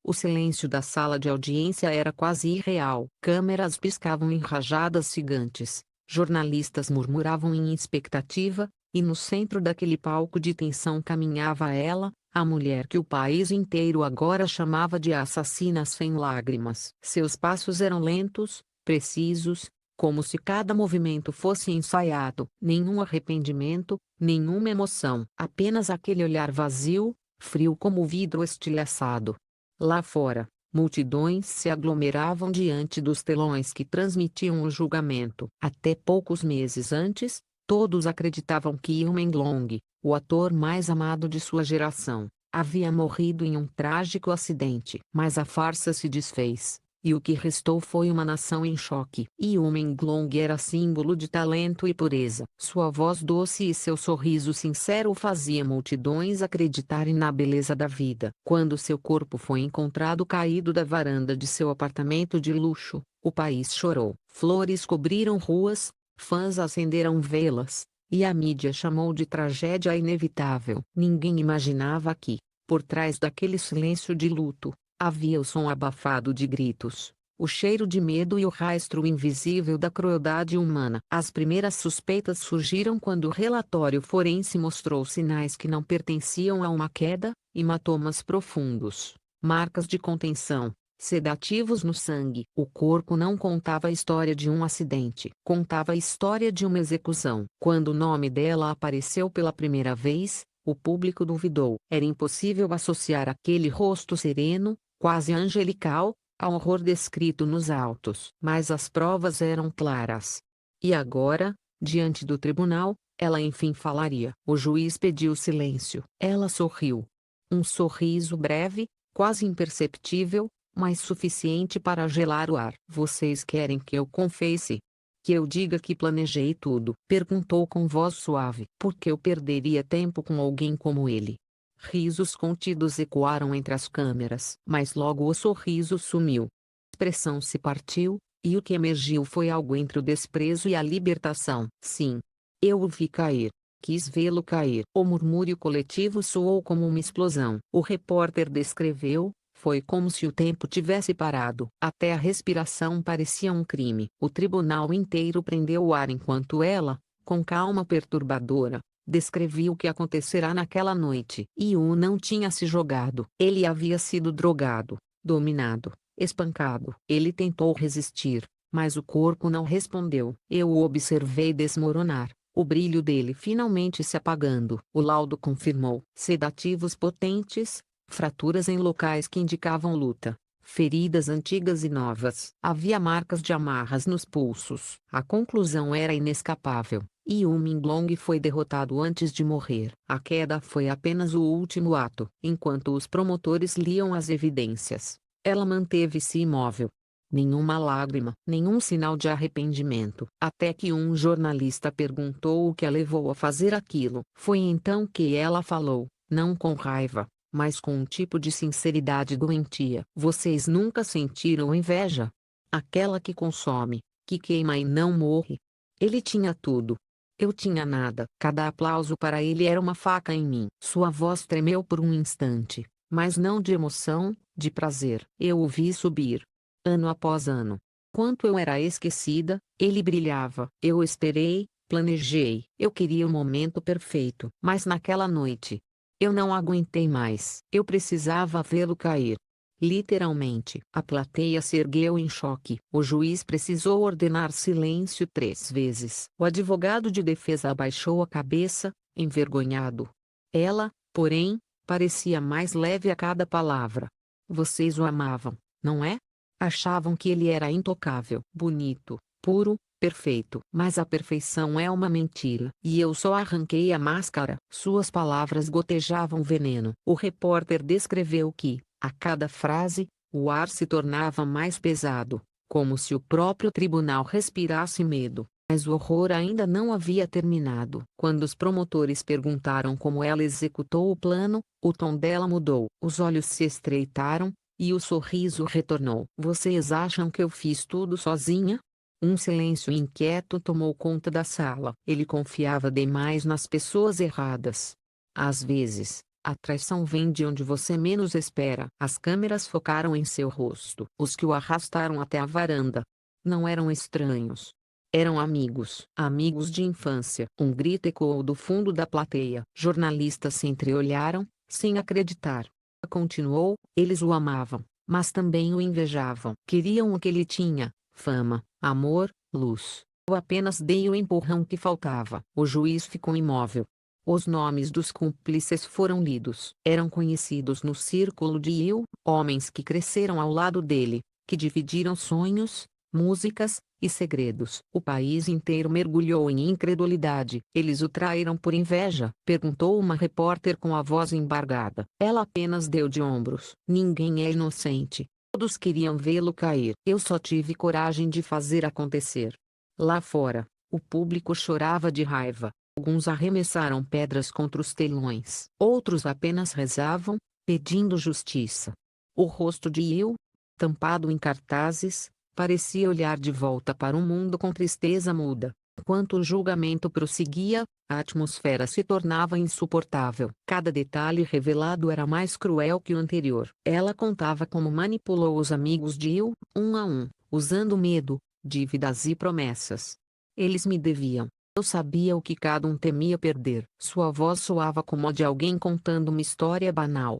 O silêncio da sala de audiência era quase irreal. Câmeras piscavam em rajadas gigantes. Jornalistas murmuravam em expectativa, e no centro daquele palco de tensão caminhava ela, a mulher que o país inteiro agora chamava de assassina sem lágrimas. Seus passos eram lentos, precisos, como se cada movimento fosse ensaiado. Nenhum arrependimento, nenhuma emoção. Apenas aquele olhar vazio, frio como vidro estilhaçado. Lá fora, multidões se aglomeravam diante dos telões que transmitiam o julgamento. Até poucos meses antes, todos acreditavam que Yumen Long, o ator mais amado de sua geração, havia morrido em um trágico acidente. Mas a farsa se desfez, e o que restou foi uma nação em choque. Yumen Long era símbolo de talento e pureza. Sua voz doce e seu sorriso sincero faziam multidões acreditarem na beleza da vida. Quando seu corpo foi encontrado caído da varanda de seu apartamento de luxo, o país chorou. Flores cobriram ruas, fãs acenderam velas, e a mídia chamou de tragédia inevitável. Ninguém imaginava que, por trás daquele silêncio de luto, havia o som abafado de gritos, o cheiro de medo e o rastro invisível da crueldade humana. As primeiras suspeitas surgiram quando o relatório forense mostrou sinais que não pertenciam a uma queda: hematomas profundos, marcas de contenção, sedativos no sangue. O corpo não contava a história de um acidente, contava a história de uma execução. Quando o nome dela apareceu pela primeira vez, o público duvidou. Era impossível associar aquele rosto sereno, quase angelical, ao horror descrito nos autos. Mas as provas eram claras. E agora, diante do tribunal, ela enfim falaria. O juiz pediu silêncio. Ela sorriu. Um sorriso breve, quase imperceptível, mas suficiente para gelar o ar. Vocês querem que eu confesse? Que eu diga que planejei tudo? Perguntou com voz suave. Por que eu perderia tempo com alguém como ele? Risos contidos ecoaram entre as câmeras. Mas logo o sorriso sumiu. A expressão se partiu, e o que emergiu foi algo entre o desprezo e a libertação. Sim. Eu o vi cair. Quis vê-lo cair. O murmúrio coletivo soou como uma explosão. O repórter descreveu: foi como se o tempo tivesse parado. Até a respiração parecia um crime. O tribunal inteiro prendeu o ar enquanto ela, com calma perturbadora, descrevia o que acontecerá naquela noite. Yu não tinha se jogado. Ele havia sido drogado, dominado, espancado. Ele tentou resistir, mas o corpo não respondeu. Eu o observei desmoronar, o brilho dele finalmente se apagando. O laudo confirmou: sedativos potentes, fraturas em locais que indicavam luta, feridas antigas e novas. Havia marcas de amarras nos pulsos. A conclusão era inescapável: Yu Minglong foi derrotado antes de morrer. A queda foi apenas o último ato. Enquanto os promotores liam as evidências, ela manteve-se imóvel. Nenhuma lágrima, nenhum sinal de arrependimento. Até que um jornalista perguntou o que a levou a fazer aquilo. Foi então que ela falou, não com raiva, mas com um tipo de sinceridade doentia. Vocês nunca sentiram inveja? Aquela que consome, que queima e não morre. Ele tinha tudo. Eu tinha nada. Cada aplauso para ele era uma faca em mim. Sua voz tremeu por um instante, mas não de emoção, de prazer. Eu o vi subir. Ano após ano. Quanto eu era esquecida, ele brilhava. Eu esperei, planejei. Eu queria o momento perfeito. Mas naquela noite, eu não aguentei mais. Eu precisava vê-lo cair. Literalmente. A plateia se ergueu em choque. O juiz precisou ordenar silêncio 3 vezes. O advogado de defesa abaixou a cabeça, envergonhado. Ela, porém, parecia mais leve a cada palavra. Vocês o amavam, não é? Achavam que ele era intocável, bonito, puro, perfeito. Mas a perfeição é uma mentira. E eu só arranquei a máscara. Suas palavras gotejavam veneno. O repórter descreveu que, a cada frase, o ar se tornava mais pesado, como se o próprio tribunal respirasse medo. Mas o horror ainda não havia terminado. Quando os promotores perguntaram como ela executou o plano, o tom dela mudou. Os olhos se estreitaram, e o sorriso retornou. Vocês acham que eu fiz tudo sozinha? Um silêncio inquieto tomou conta da sala. Ele confiava demais nas pessoas erradas. Às vezes, A traição vem de onde você menos espera. As câmeras focaram em seu rosto. Os que o arrastaram até a varanda não eram estranhos. Eram amigos. Amigos de infância. Um grito ecoou do fundo da plateia. Jornalistas se entreolharam, sem acreditar. Continuou, eles o amavam, mas também o invejavam. Queriam o que ele tinha: fama, amor, luz. Eu apenas dei o empurrão que faltava. O juiz ficou imóvel. Os nomes dos cúmplices foram lidos. Eram conhecidos no círculo de Will, homens que cresceram ao lado dele, que dividiram sonhos, músicas e segredos. O país inteiro mergulhou em incredulidade. Eles o traíram por inveja? Perguntou uma repórter com a voz embargada. Ela apenas deu de ombros. Ninguém é inocente. Todos queriam vê-lo cair. Eu só tive coragem de fazer acontecer. Lá fora, o público chorava de raiva. Alguns arremessaram pedras contra os telões. Outros apenas rezavam, pedindo justiça. O rosto de Will, tampado em cartazes, parecia olhar de volta para o mundo com tristeza muda. Enquanto o julgamento prosseguia, a atmosfera se tornava insuportável. Cada detalhe revelado era mais cruel que o anterior. Ela contava como manipulou os amigos de Will, um a um, usando medo, dívidas e promessas. Eles me deviam. Eu sabia o que cada um temia perder. Sua voz soava como a de alguém contando uma história banal.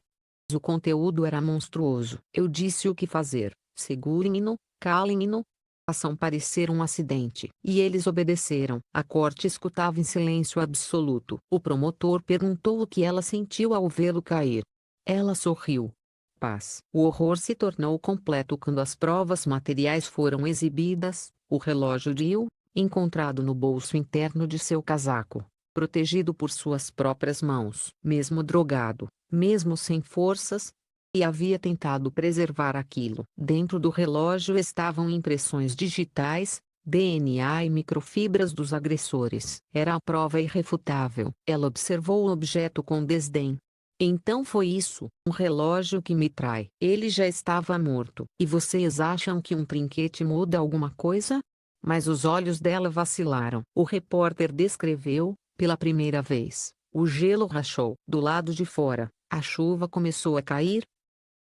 Mas o conteúdo era monstruoso. Eu disse o que fazer. Segurem-no, calem-no. Façam parecer um acidente. E eles obedeceram. A corte escutava em silêncio absoluto. O promotor perguntou o que ela sentiu ao vê-lo cair. Ela sorriu. Paz. O horror se tornou completo quando as provas materiais foram exibidas. O relógio de Will, encontrado no bolso interno de seu casaco, protegido por suas próprias mãos. Mesmo drogado, mesmo sem forças, e havia tentado preservar aquilo. Dentro do relógio estavam impressões digitais, DNA e microfibras dos agressores. Era a prova irrefutável. Ela observou o objeto com desdém. Então foi isso, um relógio que me trai. Ele já estava morto. E vocês acham que um trinquete muda alguma coisa? Mas os olhos dela vacilaram. O repórter descreveu, pela primeira vez, o gelo rachou. Do lado de fora, a chuva começou a cair,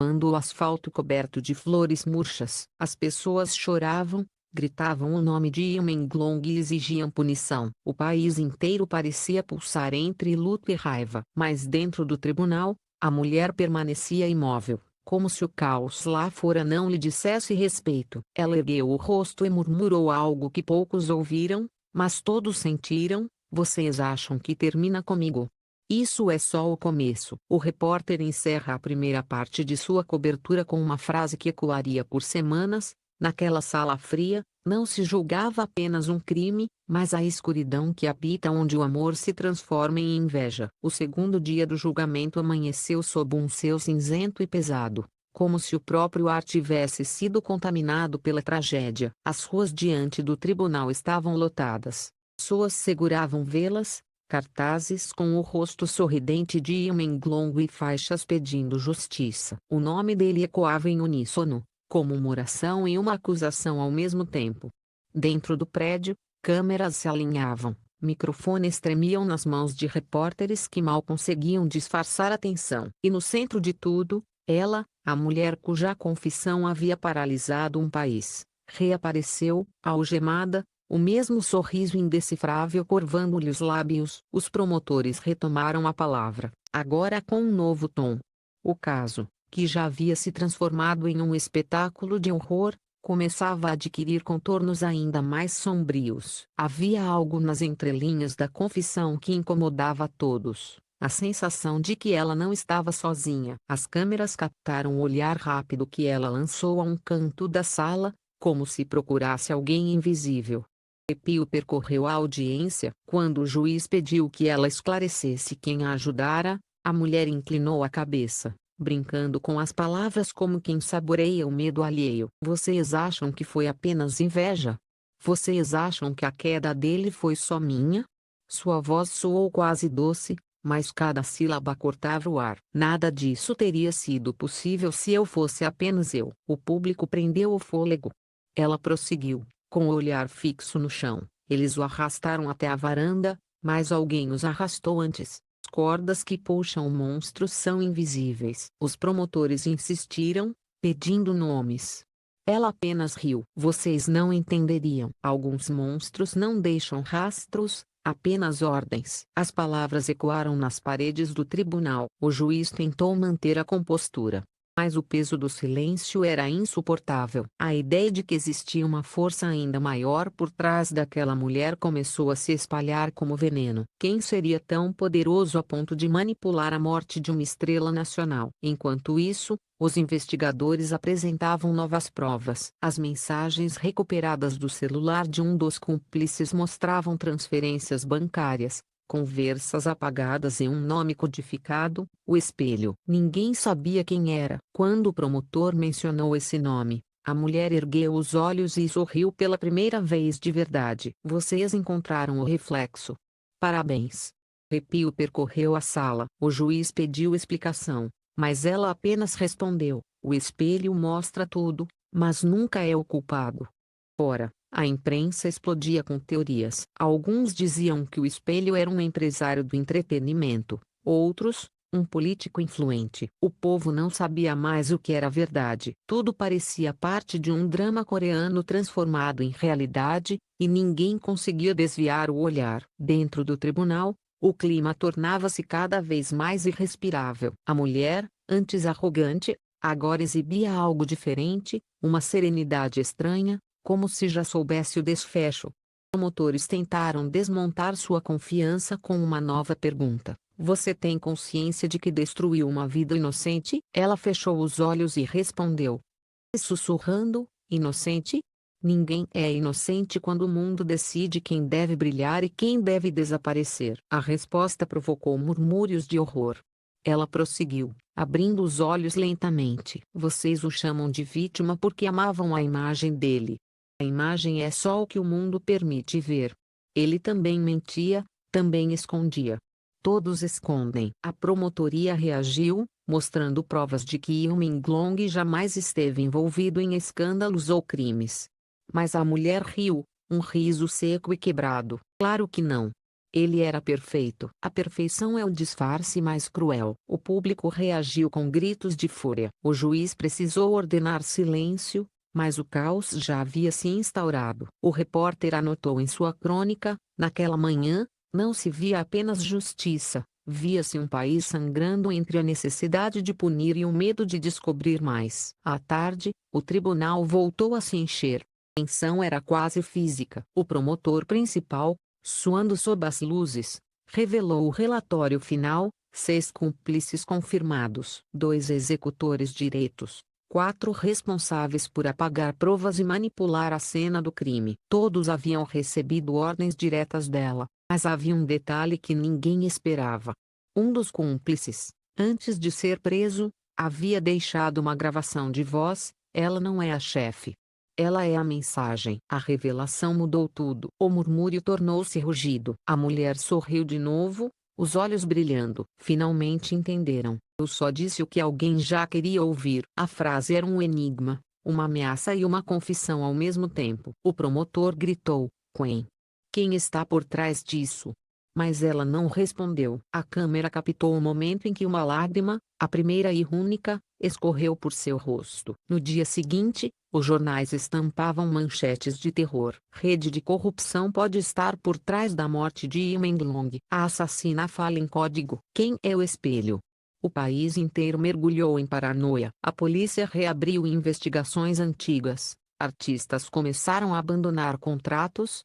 o asfalto coberto de flores murchas. As pessoas choravam, gritavam o nome de Ilmenglong e exigiam punição. O país inteiro parecia pulsar entre luto e raiva. Mas dentro do tribunal, a mulher permanecia imóvel, como se o caos lá fora não lhe dissesse respeito. Ela ergueu o rosto e murmurou algo que poucos ouviram, mas todos sentiram: vocês acham que termina comigo? Isso é só o começo. O repórter encerra a primeira parte de sua cobertura com uma frase que ecoaria por semanas. Naquela sala fria, não se julgava apenas um crime, mas a escuridão que habita onde o amor se transforma em inveja. O segundo dia do julgamento amanheceu sob um céu cinzento e pesado, como se o próprio ar tivesse sido contaminado pela tragédia. As ruas diante do tribunal estavam lotadas. Pessoas seguravam velas, cartazes com o rosto sorridente de Ilmenglong e faixas pedindo justiça. O nome dele ecoava em uníssono, como uma oração e uma acusação ao mesmo tempo. Dentro do prédio, câmeras se alinhavam, microfones tremiam nas mãos de repórteres que mal conseguiam disfarçar a tensão. E no centro de tudo, ela, a mulher cuja confissão havia paralisado um país, reapareceu, algemada, o mesmo sorriso indecifrável curvando-lhe os lábios. Os promotores retomaram a palavra, agora com um novo tom. O caso, que já havia se transformado em um espetáculo de horror, começava a adquirir contornos ainda mais sombrios. Havia algo nas entrelinhas da confissão que incomodava a todos. A sensação de que ela não estava sozinha. As câmeras captaram o olhar rápido que ela lançou a um canto da sala, como se procurasse alguém invisível. Arrepio percorreu a audiência. Quando o juiz pediu que ela esclarecesse quem a ajudara, a mulher inclinou a cabeça, brincando com as palavras como quem saboreia o medo alheio. Vocês acham que foi apenas inveja? Vocês acham que a queda dele foi só minha? Sua voz soou quase doce, mas cada sílaba cortava o ar. Nada disso teria sido possível se eu fosse apenas eu. O público prendeu o fôlego. Ela prosseguiu, com o olhar fixo no chão. Eles o arrastaram até a varanda, mas alguém os arrastou antes. cordas que puxam o monstro são invisíveis. Os promotores insistiram, pedindo nomes. Ela apenas riu. Vocês não entenderiam. Alguns monstros não deixam rastros, apenas ordens. As palavras ecoaram nas paredes do tribunal. O juiz tentou manter a compostura. Mas o peso do silêncio era insuportável. A ideia de que existia uma força ainda maior por trás daquela mulher começou a se espalhar como veneno. Quem seria tão poderoso a ponto de manipular a morte de uma estrela nacional? Enquanto isso, os investigadores apresentavam novas provas. As mensagens recuperadas do celular de um dos cúmplices mostravam transferências bancárias, conversas apagadas e um nome codificado, o Espelho. Ninguém sabia quem era. Quando o promotor mencionou esse nome, a mulher ergueu os olhos e sorriu pela primeira vez de verdade. Vocês encontraram o reflexo. Parabéns. Arrepio percorreu a sala. O juiz pediu explicação, mas ela apenas respondeu: o espelho mostra tudo, mas nunca é o culpado. Ora, a imprensa explodia com teorias. Alguns diziam que o espelho era um empresário do entretenimento, outros, um político influente. O povo não sabia mais o que era verdade. Tudo parecia parte de um drama coreano transformado em realidade, e ninguém conseguia desviar o olhar. Dentro do tribunal, o clima tornava-se cada vez mais irrespirável. A mulher, antes arrogante, agora exibia algo diferente, uma serenidade estranha, como se já soubesse o desfecho. Os promotores tentaram desmontar sua confiança com uma nova pergunta. Você tem consciência de que destruiu uma vida inocente? Ela fechou os olhos e respondeu, sussurrando, inocente? Ninguém é inocente quando o mundo decide quem deve brilhar e quem deve desaparecer. A resposta provocou murmúrios de horror. Ela prosseguiu, abrindo os olhos lentamente. Vocês o chamam de vítima porque amavam a imagem dele. A imagem é só o que o mundo permite ver. Ele também mentia, também escondia. Todos escondem. A promotoria reagiu, mostrando provas de que Ilming-Long jamais esteve envolvido em escândalos ou crimes. Mas a mulher riu, um riso seco e quebrado. Claro que não. Ele era perfeito. A perfeição é o disfarce mais cruel. O público reagiu com gritos de fúria. O juiz precisou ordenar silêncio, mas o caos já havia se instaurado. O repórter anotou em sua crônica: naquela manhã, não se via apenas justiça, via-se um país sangrando entre a necessidade de punir e o medo de descobrir mais. À tarde, o tribunal voltou a se encher. A tensão era quase física. O promotor principal, suando sob as luzes, revelou o relatório final: 6 cúmplices confirmados, 2 executores diretos, 4 responsáveis por apagar provas e manipular a cena do crime. Todos haviam recebido ordens diretas dela, mas havia um detalhe que ninguém esperava. Um dos cúmplices, antes de ser preso, havia deixado uma gravação de voz: ela não é a chefe. Ela é a mensagem. A revelação mudou tudo. O murmúrio tornou-se rugido. A mulher sorriu de novo, os olhos brilhando. Finalmente entenderam. Eu só disse o que alguém já queria ouvir. A frase era um enigma, uma ameaça e uma confissão ao mesmo tempo. O promotor gritou: Quen. Quem está por trás disso? Mas ela não respondeu. A câmera captou o momento em que uma lágrima, a primeira e única, escorreu por seu rosto. No dia seguinte, os jornais estampavam manchetes de terror. Rede de corrupção pode estar por trás da morte de Ilmeng-Long. A assassina fala em código. Quem é o espelho? O país inteiro mergulhou em paranoia. A polícia reabriu investigações antigas. Artistas começaram a abandonar contratos.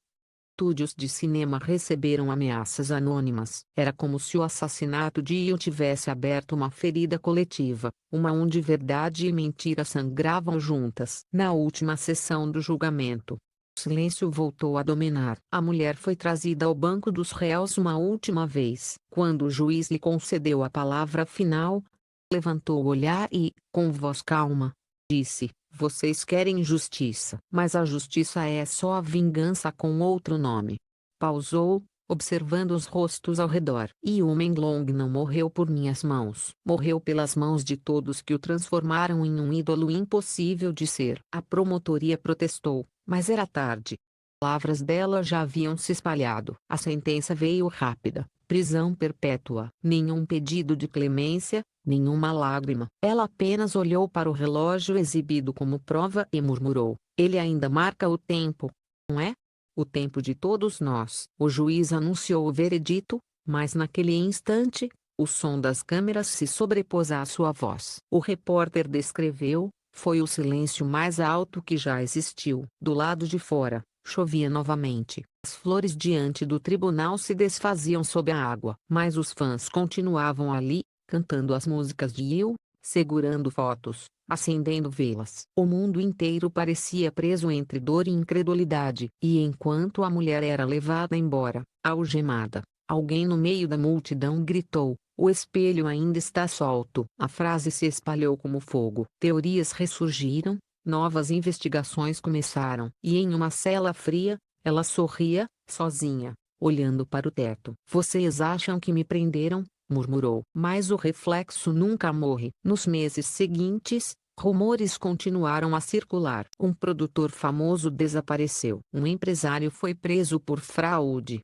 Estúdios de cinema receberam ameaças anônimas. Era como se o assassinato de Il tivesse aberto uma ferida coletiva, uma onde verdade e mentira sangravam juntas. Na última sessão do julgamento, o silêncio voltou a dominar. A mulher foi trazida ao banco dos réus uma última vez. Quando o juiz lhe concedeu a palavra final, levantou o olhar e, com voz calma, disse: Vocês querem justiça. Mas a justiça é só a vingança com outro nome. Pausou, observando os rostos ao redor. Ilmeng-Long não morreu por minhas mãos. Morreu pelas mãos de todos que o transformaram em um ídolo impossível de ser. A promotoria protestou, mas era tarde. As palavras dela já haviam se espalhado. A sentença veio rápida. prisão perpétua. Nenhum pedido de clemência, nenhuma lágrima. Ela apenas olhou para o relógio exibido como prova e murmurou: ele ainda marca o tempo, não é? O tempo de todos nós. O juiz anunciou o veredito, mas naquele instante, o som das câmeras se sobrepôs à sua voz. O repórter descreveu: foi o silêncio mais alto que já existiu. Do lado de fora, chovia novamente. As flores diante do tribunal se desfaziam sob a água. Mas os fãs continuavam ali, cantando as músicas de Will, segurando fotos, acendendo velas. O mundo inteiro parecia preso entre dor e incredulidade. E enquanto a mulher era levada embora, algemada, alguém no meio da multidão gritou: o espelho ainda está solto. A frase se espalhou como fogo. Teorias ressurgiram, novas investigações começaram. E em uma cela fria, ela sorria, sozinha, olhando para o teto. Vocês acham que me prenderam? Murmurou. Mas o reflexo nunca morre. Nos meses seguintes, rumores continuaram a circular. Um produtor famoso desapareceu. Um empresário foi preso por fraude.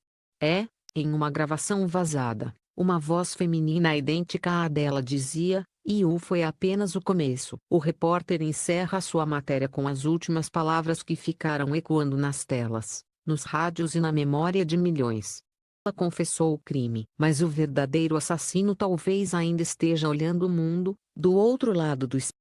Em uma gravação vazada, uma voz feminina idêntica à dela dizia: "E o foi apenas o começo." O repórter encerra sua matéria com as últimas palavras que ficaram ecoando nas telas, nos rádios e na memória de milhões. Ela confessou o crime, mas o verdadeiro assassino talvez ainda esteja olhando o mundo, do outro lado do espelho.